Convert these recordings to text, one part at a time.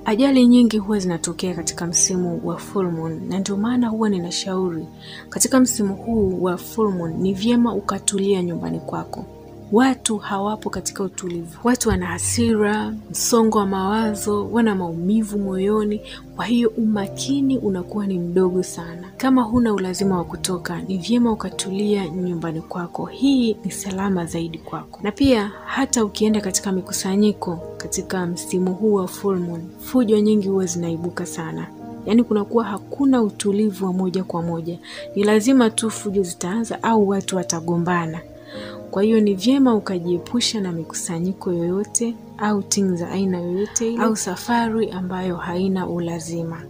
Ajali nyingi huwa zinatokea katika msimu wa full moon, na ndio maana huwa ninashauri katika msimu huu wa full moon ni vyema ukatulia nyumbani kwako. Watu hawapo katika utulivu. Watu wana hasira, msongo wa mawazo, wana maumivu moyoni, kwa hiyo umakini unakuwa ni mdogo sana. Kama huna ulazima wa kutoka, ni vyema ukatulia nyumbani kwako. Hii ni salama zaidi kwako. Na pia hata ukienda katika mikusanyiko katika msimu huu wa full moon, fujo nyingi huwa zinaibuka sana. Yaani kunakuwa hakuna utulivu wa moja kwa moja. Ni lazima tu fujo zitaanza au watu watagombana. Kwa hiyo ni vyema ukajiepusha na mikusanyiko yoyote au ting za aina yoyote au safari ambayo haina ulazima.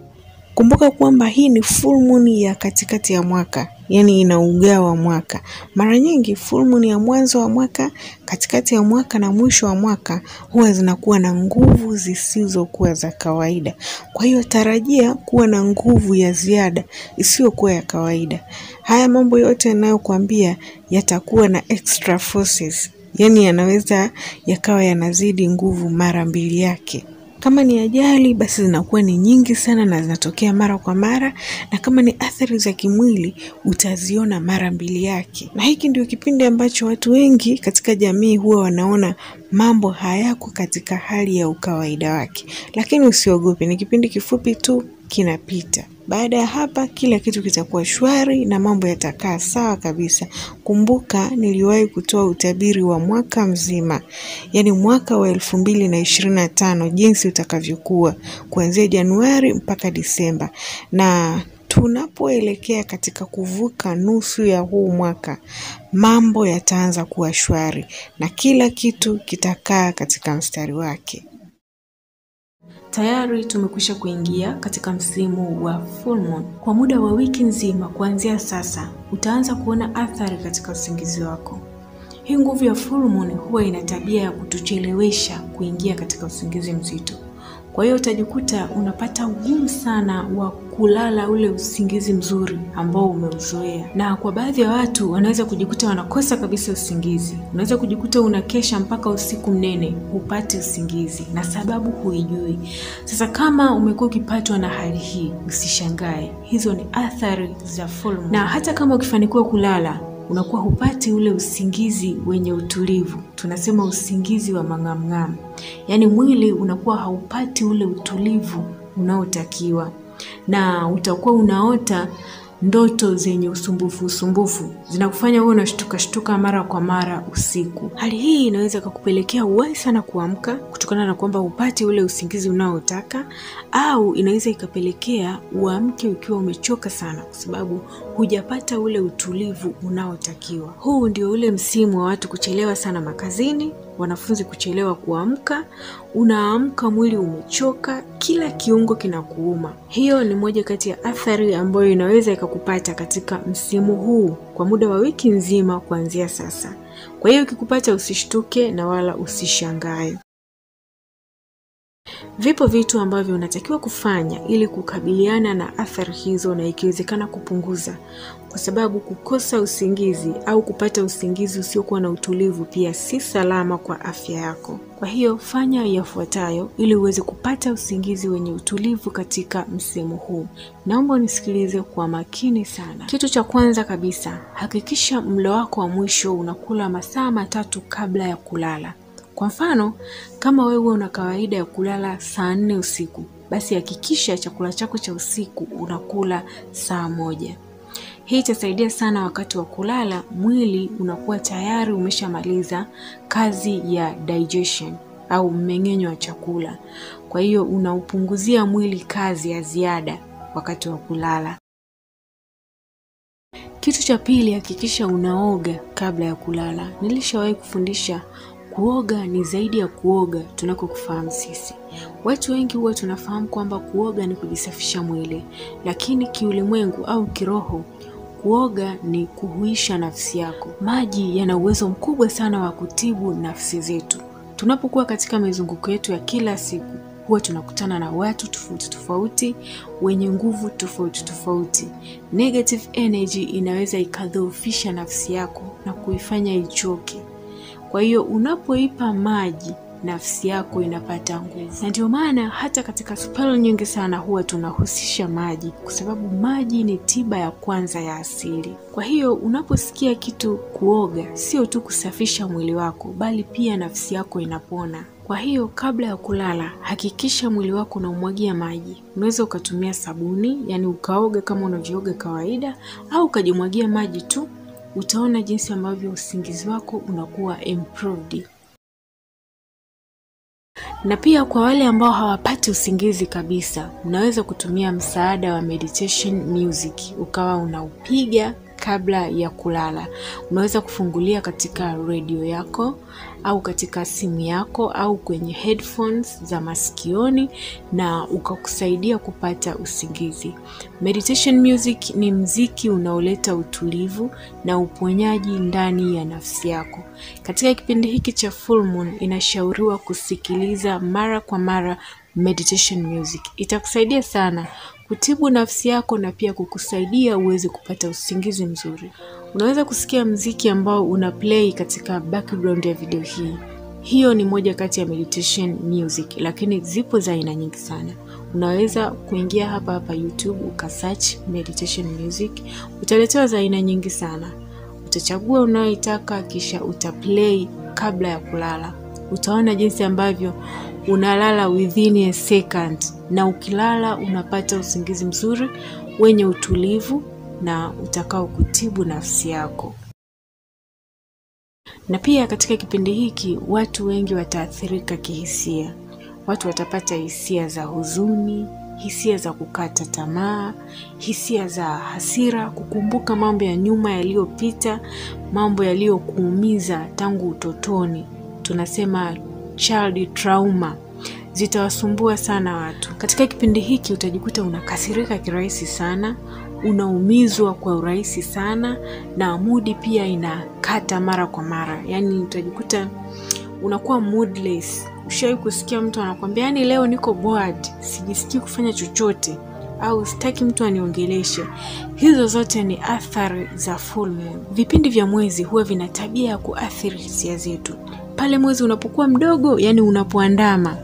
Kumbuka kwamba hii ni full moon ya katikati ya mwaka, yani inaugawa mwaka. Mara nyingi full moon ya mwanzo wa mwaka, katikati ya mwaka na mwisho wa mwaka huwa zinakuwa na nguvu zisizokuwa za kawaida. Kwa hiyo tarajia kuwa na nguvu ya ziada isiyokuwa ya kawaida. Haya mambo yote ninayokuambia yatakuwa na extra forces, yani yanaweza yakawa yanazidi nguvu mara 2 yake. Kama ni ajali basi zinakuwa ni nyingi sana na zinatokea mara kwa mara, na kama ni athari za kimwili utaziona mara 2 yake. Na hiki ndio kipindi ambacho watu wengi katika jamii huwa wanaona mambo hayako katika hali ya ukawaida wake. Lakini usiogope, ni kipindi kifupi tu kinapita. Baada ya hapa kila kitu kitakuwa shwari na mambo yatakaa sawa kabisa. Kumbuka niliwahi kutoa utabiri wa mwaka mzima, yani mwaka wa 2025 jinsi utakavyokuwa kuanzia Januari mpaka Disemba. Na tunapoelekea katika kuvuka nusu ya huu mwaka, mambo yataanza kuwa shwari na kila kitu kitakaa katika mstari wake. Tayari tumekwisha kuingia katika msimu wa full moon. Kwa muda wa wiki nzima kuanzia sasa, utaanza kuona athari katika usingizi wako. Hii nguvu ya full moon huwa ina tabia ya kutuchelewesha kuingia katika usingizi mzito. Kwa hiyo utajikuta unapata ugumu sana wa kulala ule usingizi mzuri ambao umeuzoea. Na kwa baadhi ya watu wanaweza kujikuta wanakosa kabisa usingizi. Unaweza kujikuta unakesha mpaka usiku mnene hupati usingizi na sababu huijui. Sasa kama umekuwa ukipatwa na hali hii, usishangae. Hizo ni athari za full moon. Na hata kama ukifanikiwa kulala, unakuwa hupati ule usingizi wenye utulivu. Tunasema usingizi wa mang'amng'am. Yaani mwili unakuwa haupati ule utulivu unaotakiwa. Na utakuwa unaota ndoto zenye usumbufu. Zinakufanya wewe unashtuka mara kwa mara usiku. Hali hii inaweza kukupelekea uwahi sana kuamka kutokana na kwamba upati ule usingizi unaotaka, au inaweza ikapelekea uamke ukiwa umechoka sana kwa sababu hujapata ule utulivu unaotakiwa. Huu ndio ule msimu wa watu kuchelewa sana makazini, wanafunzi kuchelewa kuamka, unaamka mwili umechoka, kila kiungo kinakuuma. Hiyo ni moja kati ya athari ambayo inaweza ikakupata katika msimu huu kwa muda wa wiki nzima kuanzia sasa. Kwa hiyo ukikupata usishtuke na wala usishangae. Vipo vitu ambavyo unatakiwa kufanya ili kukabiliana na athari hizo na ikiwezekana kupunguza, kwa sababu kukosa usingizi au kupata usingizi usiokuwa na utulivu pia si salama kwa afya yako. Kwa hiyo fanya yafuatayo ili uweze kupata usingizi wenye utulivu katika msimu huu. Naomba unisikilize kwa makini sana. Kitu cha kwanza kabisa, hakikisha mlo wako wa mwisho unakula masaa 3 kabla ya kulala. Kwa mfano, kama wewe una kawaida ya kulala saa 4 usiku, basi hakikisha chakula chako cha usiku unakula saa 1. Hii itasaidia sana wakati wa kulala, mwili unakuwa tayari umeshamaliza kazi ya digestion au mmeng'enyo wa chakula. Kwa hiyo unaupunguzia mwili kazi ya ziada wakati wa kulala. Kitu cha pili, hakikisha unaoga kabla ya kulala. Nilishawahi kufundisha kuoga ni zaidi ya kuoga tunakokufahamu sisi. Watu wengi huwa tunafahamu kwamba kuoga ni kujisafisha mwili, lakini kiulimwengu au kiroho, kuoga ni kuhuisha nafsi yako. Maji yana uwezo mkubwa sana wa kutibu nafsi zetu. Tunapokuwa katika mizunguko yetu ya kila siku, huwa tunakutana na watu tofauti wenye nguvu tofauti. Negative energy inaweza ikadhoofisha nafsi yako na kuifanya ichoke. Kwa hiyo unapoipa maji nafsi yako inapata nguvu. Na ndio maana hata katika spell nyingi sana huwa tunahusisha maji, kwa sababu maji ni tiba ya kwanza ya asili. Kwa hiyo unaposikia kitu kuoga, sio tu kusafisha mwili wako, bali pia nafsi yako inapona. Kwa hiyo kabla ya kulala, hakikisha mwili wako unaumwagia maji. Unaweza ukatumia sabuni, yani ukaoga kama unavyooga kawaida, au ukajimwagia maji tu. Utaona jinsi ambavyo usingizi wako unakuwa improved. Na pia kwa wale ambao hawapati usingizi kabisa, unaweza kutumia msaada wa meditation music, ukawa unaupiga kabla ya kulala. Unaweza kufungulia katika radio yako au katika simu yako au kwenye headphones za masikioni, na ukakusaidia kupata usingizi. Meditation music ni mziki unaoleta utulivu na uponyaji ndani ya nafsi yako. Katika kipindi hiki cha full moon inashauriwa kusikiliza mara kwa mara meditation music. Itakusaidia sana kutibu nafsi yako na pia kukusaidia uweze kupata usingizi mzuri. Unaweza kusikia mziki ambao una play katika background ya video hii. Hiyo ni moja kati ya meditation music, lakini zipo za aina nyingi sana. Unaweza kuingia hapa YouTube ukasearch meditation music, utaletewa za aina nyingi sana. Utachagua unayoitaka kisha utaplay kabla ya kulala. Utaona jinsi ambavyo unalala within a second, na ukilala unapata usingizi mzuri wenye utulivu na utakao kutibu nafsi yako. Na pia katika kipindi hiki watu wengi wataathirika kihisia. Watu watapata hisia za huzuni, hisia za kukata tamaa, hisia za hasira, kukumbuka mambo ya nyuma yaliyopita, mambo yaliyokuumiza tangu utotoni. Tunasema child trauma. Zitawasumbua sana watu. Katika kipindi hiki utajikuta unakasirika kirahisi sana, unaumizwa kwa urahisi sana, na mood pia inakata mara kwa mara. Yani utajikuta unakuwa moodless. Ushawahi kusikia mtu anakuambia, yani leo niko bored, sijisikii kufanya chochote, au sitaki mtu aniongeleshe. Hizo zote ni athari za full moon. Vipindi vya mwezi huwa vina tabia ya kuathiri hisia zetu. Pale mwezi unapokuwa mdogo, yani unapoandama,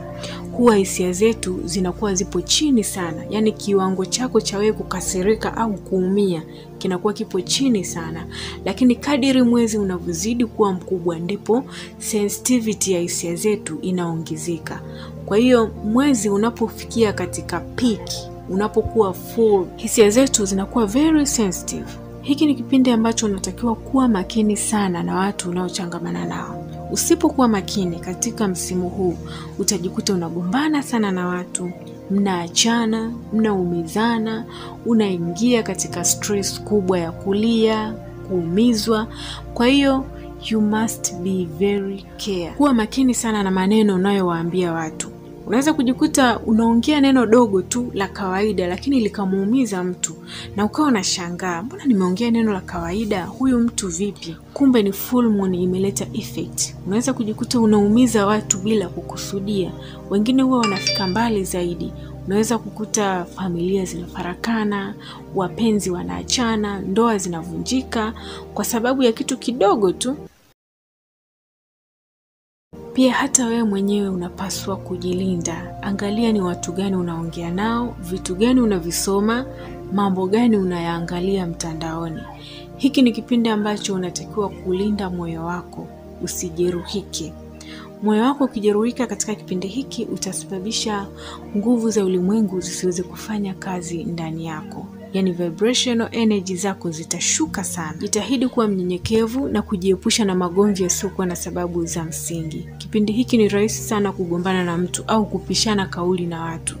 huwa hisia zetu zinakuwa zipo chini sana. Yani kiwango chako cha wewe kukasirika au kuumia kinakuwa kipo chini sana. Lakini kadiri mwezi unavyozidi kuwa mkubwa, ndipo sensitivity ya hisia zetu inaongezeka. Kwa hiyo mwezi unapofikia katika peak, unapokuwa full, hisia zetu zinakuwa very sensitive. Hiki ni kipindi ambacho unatakiwa kuwa makini sana na watu unaochangamana nao. Usipokuwa makini katika msimu huu, utajikuta unagombana sana na watu, mnaachana, mnaumizana, unaingia katika stress kubwa ya kulia, kuumizwa. Kwa hiyo you must be very careful. Kuwa makini sana na maneno unayowaambia watu. Unaweza kujikuta unaongea neno dogo tu la kawaida, lakini likamuumiza mtu, na ukawa unashangaa, mbona nimeongea neno la kawaida, huyu mtu vipi? Kumbe ni full moon imeleta effect. Unaweza kujikuta unaumiza watu bila kukusudia. Wengine huwa wanafika mbali zaidi. Unaweza kukuta familia zinafarakana, wapenzi wanaachana, ndoa zinavunjika kwa sababu ya kitu kidogo tu. Pia hata wewe mwenyewe unapaswa kujilinda. Angalia ni watu gani unaongea nao, vitu gani unavisoma, mambo gani unayaangalia mtandaoni. Hiki ni kipindi ambacho unatakiwa kulinda moyo wako, usijeruhike. Moyo wako ukijeruhika katika kipindi hiki, utasababisha nguvu za ulimwengu zisiweze kufanya kazi ndani yako. Yani vibrational energy zako zitashuka sana. Jitahidi kuwa mnyenyekevu na kujiepusha na magomvi yasiyokuwa na sababu za msingi. Kipindi hiki ni rahisi sana kugombana na mtu au kupishana kauli na watu.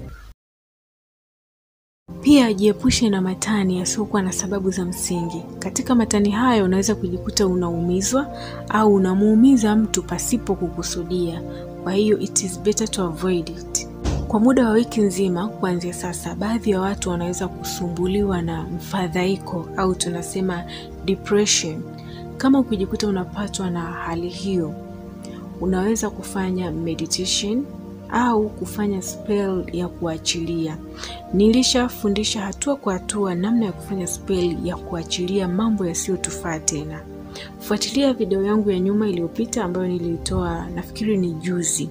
Pia jiepushe na matani yasiyokuwa na sababu za msingi. Katika matani hayo unaweza kujikuta unaumizwa au unamuumiza mtu pasipo kukusudia. Kwa hiyo it is better to avoid it. Kwa muda wa wiki nzima kuanzia sasa, baadhi ya watu wanaweza kusumbuliwa na mfadhaiko au tunasema depression. Kama ukijikuta unapatwa na hali hiyo, unaweza kufanya meditation au kufanya spell ya kuachilia. Nilishafundisha hatua kwa hatua namna ya kufanya spell ya kuachilia mambo yasiyotufaa tena. Fuatilia video yangu ya nyuma iliyopita ambayo nilitoa nafikiri ni juzi.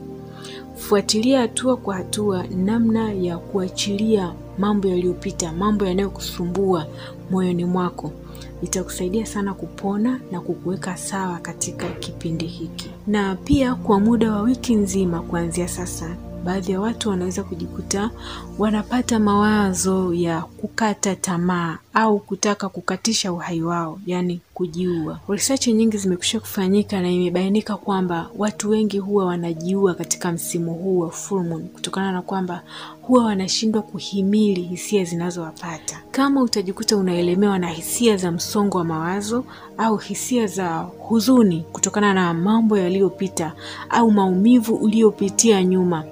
Fuatilia hatua kwa hatua namna ya kuachilia mambo yaliyopita, mambo yanayokusumbua moyoni mwako. Itakusaidia sana kupona na kukuweka sawa katika kipindi hiki. Na pia kwa muda wa wiki nzima kuanzia sasa, baadhi ya watu wanaweza kujikuta wanapata mawazo ya kukata tamaa au kutaka kukatisha uhai wao, yani kujiua. Research nyingi zimekwisha kufanyika na imebainika kwamba watu wengi huwa wanajiua katika msimu huu wa full moon kutokana na kwamba huwa wanashindwa kuhimili hisia zinazowapata. Kama utajikuta unaelemewa na hisia za msongo wa mawazo au hisia za huzuni kutokana na mambo yaliyopita au maumivu uliyopitia nyuma,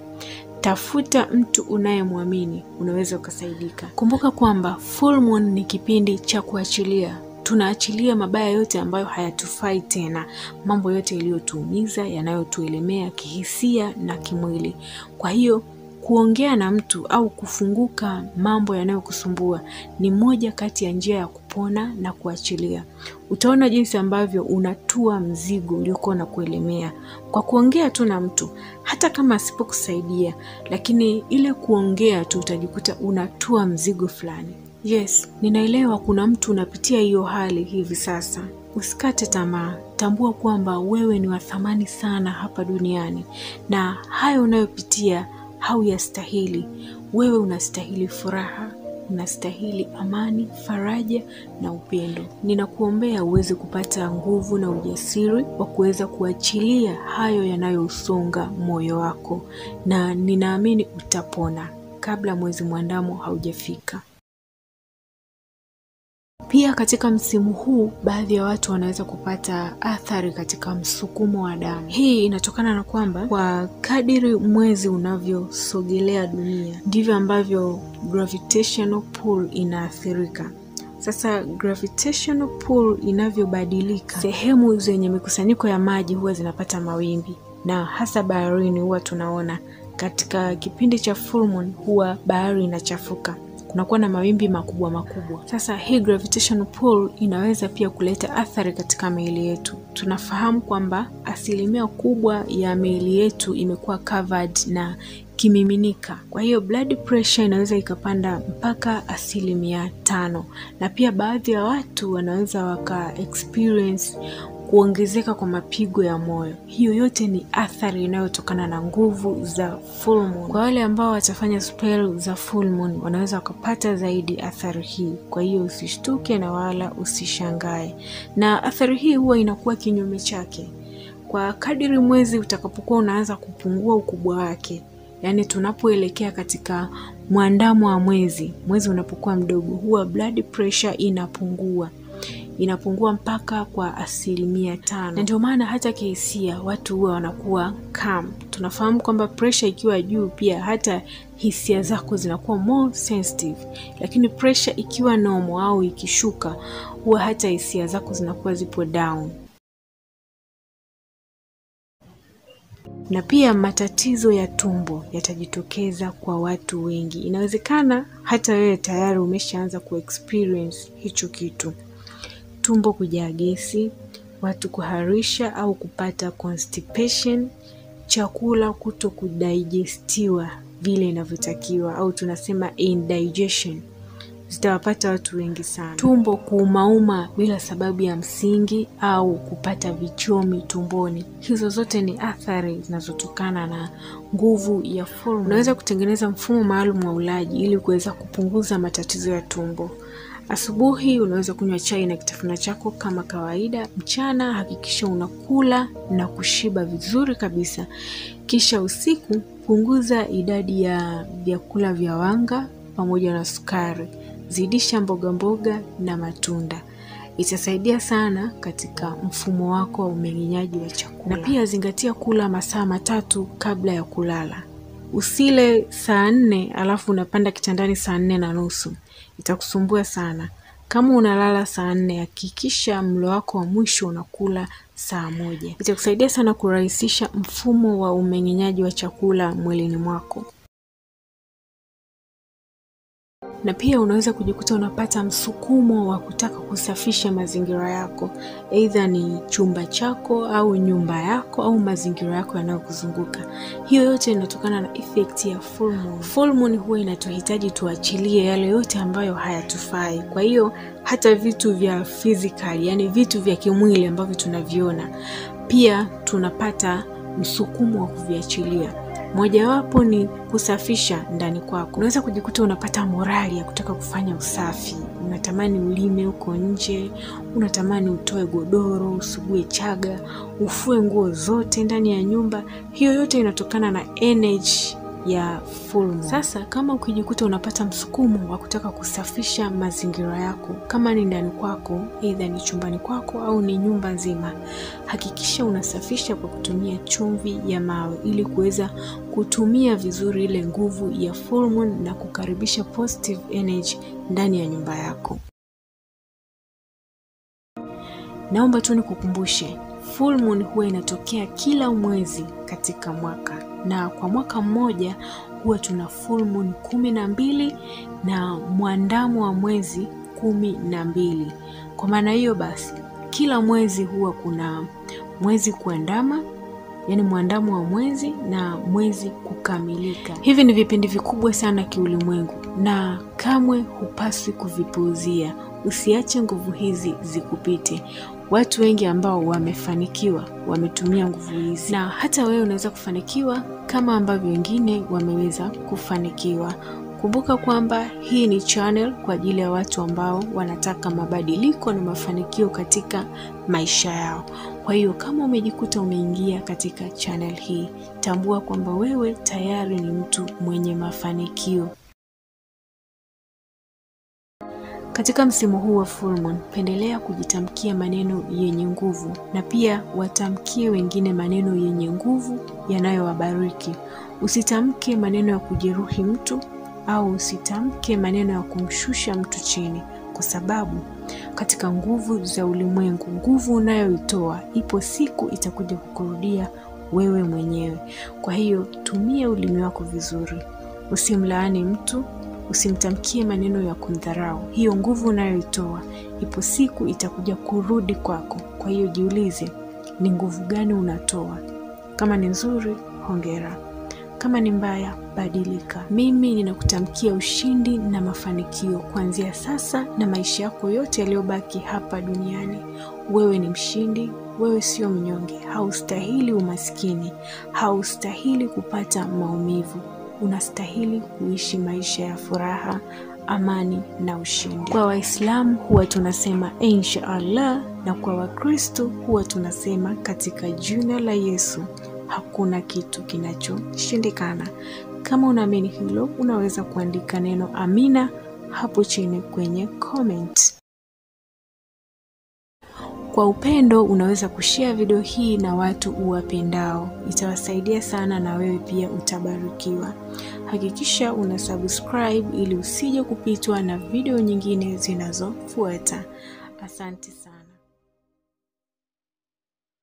tafuta mtu unayemwamini, unaweza ukasaidika. Kumbuka kwamba full moon ni kipindi cha kuachilia. Tunaachilia mabaya yote ambayo hayatufai tena, mambo yote yaliyotuumiza, yanayotuelemea kihisia na kimwili. Kwa hiyo kuongea na mtu au kufunguka mambo yanayokusumbua ni moja kati ya njia ya kupona na kuachilia. Utaona jinsi ambavyo unatua mzigo uliokuwa unakuelemea kwa kuongea tu na mtu, hata kama asipokusaidia, lakini ile kuongea tu utajikuta unatua mzigo fulani. Yes, ninaelewa kuna mtu unapitia hiyo hali hivi sasa. Usikate tamaa, tambua kwamba wewe ni wa thamani sana hapa duniani na hayo unayopitia hauyastahili. Wewe unastahili furaha, unastahili amani, faraja na upendo. Ninakuombea uweze kupata nguvu na ujasiri wa kuweza kuachilia hayo yanayousonga moyo wako, na ninaamini utapona kabla mwezi mwandamo haujafika. Pia katika msimu huu, baadhi ya watu wanaweza kupata athari katika msukumo wa damu. Hii inatokana na kwamba kwa kadiri mwezi unavyosogelea dunia, ndivyo ambavyo gravitational pull inaathirika. Sasa gravitational pull inavyobadilika, sehemu zenye mikusanyiko ya maji huwa zinapata mawimbi, na hasa baharini huwa tunaona katika kipindi cha full moon huwa bahari inachafuka. Kunakuwa na mawimbi makubwa makubwa. Sasa hii gravitational pull inaweza pia kuleta athari katika miili yetu. Tunafahamu kwamba asilimia kubwa ya miili yetu imekuwa covered na kimiminika. Kwa hiyo blood pressure inaweza ikapanda mpaka 5%, na pia baadhi ya watu wanaweza waka experience kuongezeka kwa mapigo ya moyo. Hiyo yote ni athari inayotokana na nguvu za full moon. Kwa wale ambao watafanya spell za full moon, wanaweza wakapata zaidi athari hii. Kwa hiyo usishtuke na wala usishangae. Na athari hii huwa inakuwa kinyume chake. Kwa kadiri mwezi utakapokuwa unaanza kupungua ukubwa wake, yani tunapoelekea katika mwandamo wa mwezi unapokuwa mdogo, huwa blood pressure inapungua mpaka kwa 5%. Na ndio maana hata kihisia watu huwa wanakuwa calm. Tunafahamu kwamba pressure ikiwa juu pia hata hisia zako zinakuwa more sensitive, lakini pressure ikiwa normal au ikishuka huwa hata hisia zako zinakuwa zipo down. Na pia matatizo ya tumbo yatajitokeza kwa watu wengi. Inawezekana hata wewe tayari umeshaanza kuexperience hicho kitu. Tumbo kujaa gesi, watu kuharisha au kupata constipation, chakula kuto kudigestiwa vile inavyotakiwa au tunasema indigestion, zitawapata watu wengi sana. Tumbo kuumauma bila sababu ya msingi au kupata vichomi tumboni. Hizo zote ni athari zinazotokana na nguvu ya full moon. Unaweza kutengeneza mfumo maalum wa ulaji ili kuweza kupunguza matatizo ya tumbo. Asubuhi unaweza kunywa chai na kitafuna chako kama kawaida. Mchana hakikisha unakula na kushiba vizuri kabisa. Kisha usiku punguza idadi ya vyakula vya wanga pamoja na sukari. Zidisha mboga mboga na matunda. Itasaidia sana katika mfumo wako wa umeng'enyaji wa chakula. Na pia zingatia kula masaa 3 kabla ya kulala. Usile saa 4 alafu unapanda kitandani saa 4:30. Itakusumbua sana. Kama unalala saa 4, hakikisha mlo wako wa mwisho unakula saa 1. Itakusaidia sana kurahisisha mfumo wa umeng'enyaji wa chakula mwilini mwako. Na pia unaweza kujikuta unapata msukumo wa kutaka kusafisha mazingira yako, aidha ni chumba chako au nyumba yako au mazingira yako yanayokuzunguka. Hiyo yote inatokana na effect ya full moon. Full moon huwa inatuhitaji tuachilie yale yote ambayo hayatufai. Kwa hiyo hata vitu vya physical, yani vitu vya kimwili ambavyo tunaviona, pia tunapata msukumo wa kuviachilia. Mojawapo ni kusafisha ndani kwako. Unaweza kujikuta unapata morali ya kutaka kufanya usafi. Unatamani ulime huko nje, unatamani utoe godoro, usugue chaga, ufue nguo zote ndani ya nyumba. Hiyo yote inatokana na energy ya full moon. Sasa kama ukijikuta unapata msukumo wa kutaka kusafisha mazingira yako, kama ni ndani kwako, aidha ni chumbani kwako au ni nyumba nzima, hakikisha unasafisha kwa kutumia chumvi ya mawe ili kuweza kutumia vizuri ile nguvu ya full moon na kukaribisha positive energy ndani ya nyumba yako. Naomba tu nikukumbushe, full moon huwa inatokea kila mwezi katika mwaka, na kwa mwaka mmoja huwa tuna full moon 12 na mwandamo wa mwezi 12. Kwa maana hiyo basi kila mwezi huwa kuna mwezi kuandama, yani mwandamo wa mwezi na mwezi kukamilika. Hivi ni vipindi vikubwa sana kiulimwengu na kamwe hupaswi kuvipuuzia. Usiache nguvu hizi zikupite. Watu wengi ambao wamefanikiwa wametumia nguvu hizi, na hata wewe unaweza kufanikiwa kama ambavyo wengine wameweza kufanikiwa. Kumbuka kwamba hii ni channel kwa ajili ya watu ambao wanataka mabadiliko na mafanikio katika maisha yao. Kwa hiyo kama umejikuta umeingia katika channel hii, tambua kwamba wewe tayari ni mtu mwenye mafanikio. Katika msimu huu wa full moon, pendelea kujitamkia maneno yenye nguvu, na pia watamkie wengine maneno yenye nguvu yanayowabariki. Usitamke maneno ya kujeruhi mtu au usitamke maneno ya kumshusha mtu chini, kwa sababu katika nguvu za ulimwengu, nguvu unayoitoa ipo siku itakuja kukurudia wewe mwenyewe. Kwa hiyo tumia ulimi wako vizuri. Usimlaani mtu, usimtamkie maneno ya kumdharau. Hiyo nguvu unayoitoa ipo siku itakuja kurudi kwako. Kwa hiyo jiulize, ni nguvu gani unatoa? Kama ni nzuri, hongera. Kama ni mbaya, badilika. Mimi ninakutamkia ushindi na mafanikio kuanzia sasa na maisha yako yote yaliyobaki hapa duniani. Wewe ni mshindi, wewe sio mnyonge. Haustahili umaskini, haustahili kupata maumivu. Unastahili kuishi maisha ya furaha, amani na ushindi. Kwa Waislamu huwa tunasema insha Allah, na kwa Wakristo huwa tunasema katika jina la Yesu hakuna kitu kinachoshindikana. Kama unaamini hilo, unaweza kuandika neno amina hapo chini kwenye comment. Kwa upendo unaweza kushare video hii na watu uwapendao. Itawasaidia sana na wewe pia utabarikiwa. Hakikisha una subscribe ili usije kupitwa na video nyingine zinazofuata. Asante sana.